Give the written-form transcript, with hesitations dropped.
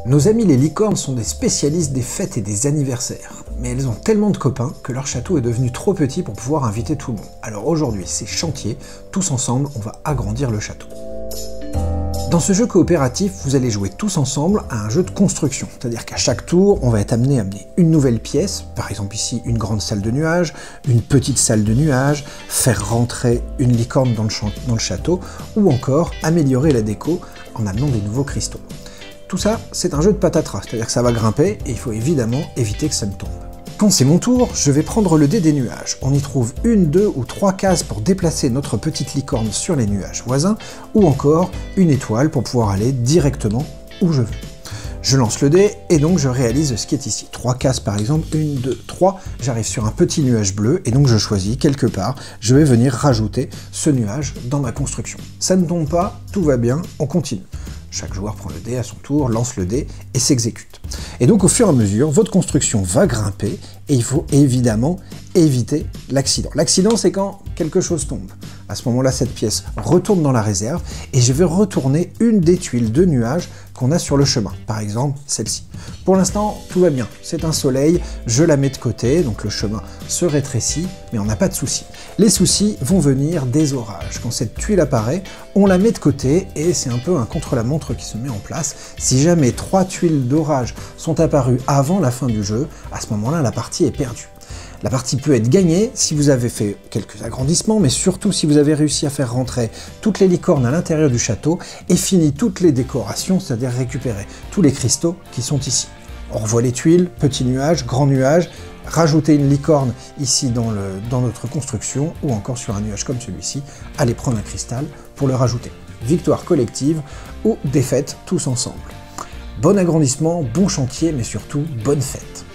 Nos amis les licornes sont des spécialistes des fêtes et des anniversaires, mais elles ont tellement de copains que leur château est devenu trop petit pour pouvoir inviter tout le monde. Alors aujourd'hui, c'est chantier, tous ensemble, on va agrandir le château. Dans ce jeu coopératif, vous allez jouer tous ensemble à un jeu de construction, c'est-à-dire qu'à chaque tour, on va être amené à amener une nouvelle pièce, par exemple ici une grande salle de nuages, une petite salle de nuages, faire rentrer une licorne dans le château, ou encore améliorer la déco en amenant des nouveaux cristaux. Tout ça, c'est un jeu de patatras, c'est-à-dire que ça va grimper et il faut évidemment éviter que ça ne tombe. Quand c'est mon tour, je vais prendre le dé des nuages. On y trouve une, deux ou trois cases pour déplacer notre petite licorne sur les nuages voisins, ou encore une étoile pour pouvoir aller directement où je veux. Je lance le dé et donc je réalise ce qui est ici. 3 cases par exemple, 1, 2, 3, j'arrive sur un petit nuage bleu et donc je choisis quelque part, je vais venir rajouter ce nuage dans ma construction. Ça ne tombe pas, tout va bien, on continue. Chaque joueur prend le dé à son tour, lance le dé et s'exécute. Et donc au fur et à mesure, votre construction va grimper et il faut évidemment éviter l'accident. L'accident, c'est quand quelque chose tombe. À ce moment-là, cette pièce retourne dans la réserve et je vais retourner une des tuiles de nuages qu'on a sur le chemin. Par exemple, celle-ci. Pour l'instant, tout va bien. C'est un soleil, je la mets de côté, donc le chemin se rétrécit, mais on n'a pas de soucis. Les soucis vont venir des orages. Quand cette tuile apparaît, on la met de côté et c'est un peu un contre-la-montre qui se met en place. Si jamais 3 tuiles d'orage sont apparues avant la fin du jeu, à ce moment-là, la partie est perdue. La partie peut être gagnée si vous avez fait quelques agrandissements, mais surtout si vous avez réussi à faire rentrer toutes les licornes à l'intérieur du château et fini toutes les décorations, c'est-à-dire récupérer tous les cristaux qui sont ici. On revoit les tuiles, petit nuage, grand nuage, rajouter une licorne ici dans notre construction, ou encore sur un nuage comme celui-ci, aller prendre un cristal pour le rajouter. Victoire collective ou défaite tous ensemble. Bon agrandissement, bon chantier, mais surtout bonne fête.